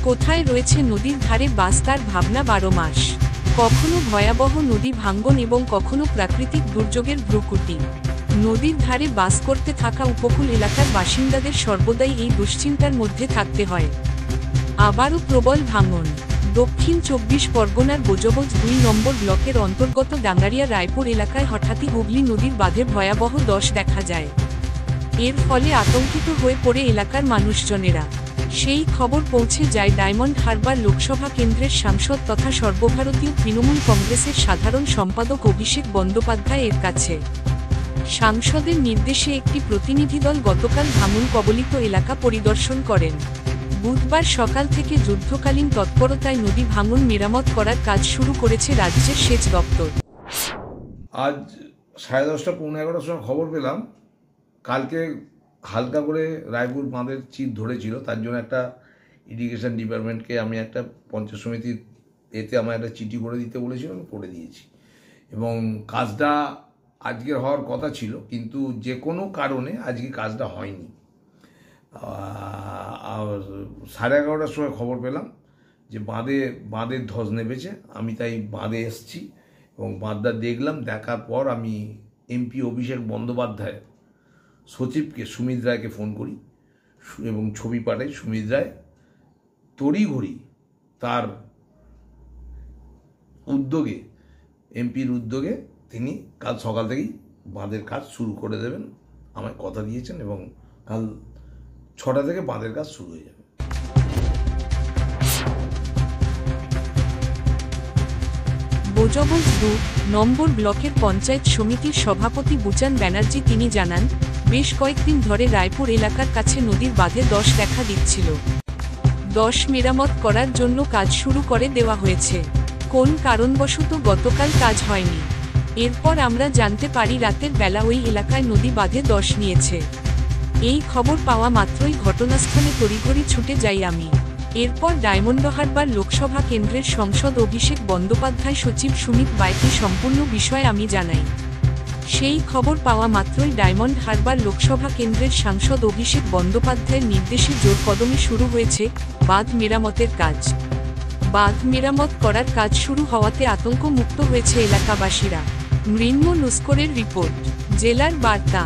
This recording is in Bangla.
কোথায় রয়েছে নদীর ধারে বাস, তার ভাবনা 12 মাস। কখনো ভয়াবহ নদী ভাঙ্গন এবং কখনো প্রাকৃতিক দুর্যোগের ভ্রুকুটি। নদীর ধারে বাস করতে থাকা উপকূল এলাকার বাসিন্দাদের সর্বদাই এই দুশ্চিন্তার মধ্যে থাকতে হয়। আবারও প্রবল ভাঙন। দক্ষিণ 24 পরগনার বোজবজ 2 নম্বর ব্লকের অন্তর্গত ডাঙ্গারিয়া রায়পুর এলাকায় হঠাৎই হুগলি নদীর বাঁধে ভয়াবহ দশ দেখা যায়। এর ফলে আতঙ্কিত হয়ে পড়ে এলাকার মানুষজনেরা। সেই খবর পৌঁছে যায় ডায়মন্ড হারবার লোকসভা কেন্দ্রের সাংসদ তথা সর্বভারতীয় তৃণমূল কংগ্রেসের সাধারণ সম্পাদক অভিষেক বন্দ্যোপাধ্যায় এর কাছে। সাংসদের নির্দেশে একটি প্রতিনিধিদল গতকাল ভাঙন কবলিত এলাকা পরিদর্শন করেন। বুধবার সকাল থেকে যুদ্ধকালীন তৎপরতায় নদী ভাঙন মেরামত করার কাজ শুরু করেছে রাজ্যের সেচ দপ্তর। আজ 10:30 পৌনে 11টার সময় খবর পেলাম কালকে হালকা করে রায়পুর বাঁধের চির ধরেছিল, তার জন্য একটা ইরিগেশন ডিপার্টমেন্টকে আমি একটা পঞ্চায়েত সমিতির এতে আমার একটা চিঠি করে দিতে বলেছিল, আমি করে দিয়েছি। এবং কাজটা আজকের হওয়ার কথা ছিল, কিন্তু যে কোনো কারণে আজকে কাজটা হয়নি। 11:30টার সময় খবর পেলাম যে বাঁধের ধস নেমেছে। আমি তাই বাঁধে এসেছি এবং বাঁধটা দেখলাম। দেখার পর আমি এমপি অভিষেক বন্দ্যোপাধ্যায় সচিবকে সুমিত রায়কে ফোন করি এবং ছবি পাঠাই। সুমিত রায় তড়িঘড়ি তার উদ্যোগে, এমপির উদ্যোগে তিনি কাল সকাল থেকেই বাঁধের কাজ শুরু করে দেবেন আমায় কথা দিয়েছেন এবং কাল 6টা থেকে বাঁধের কাজ শুরু হয়ে যাবে। বোজবজ 2 নম্বর ব্লকের পঞ্চায়েত সমিতির সভাপতি বুচান ব্যানার্জি তিনি জানান, বেশ কয়েকদিন ধরে রায়পুর এলাকার কাছে নদীর বাঁধে দশ দেখা দিচ্ছিল। দশ মেরামত করার জন্য কাজ শুরু করে দেওয়া হয়েছে। কোন কারণবশত গতকাল কাজ হয়নি। এরপর আমরা জানতে পারি রাতের বেলা ওই এলাকায় নদী বাঁধে দশ নিয়েছে। এই খবর পাওয়া মাত্রই ঘটনাস্থলে তড়িঘড়ি ছুটে যাই আমি। এরপর ডায়মন্ড হারবার লোকসভা কেন্দ্রের সাংসদ অভিষেক বন্দ্যোপাধ্যায় সচিব সুমিত বাইকে সম্পূর্ণ বিষয় আমি জানাই। সেই খবর পাওয়া মাত্রই ডায়মন্ড হারবার লোকসভা কেন্দ্রের সাংসদ অভিষেক বন্দ্যোপাধ্যায়ের নির্দেশে জোর কদমে শুরু হয়েছে বাঁধ মেরামতের কাজ। বাঁধ মেরামত করার কাজ শুরু হওয়াতে আতঙ্ক মুক্ত হয়েছে এলাকাবাসীরা। মৃন্ময় নস্করের রিপোর্ট, জেলার বার্তা।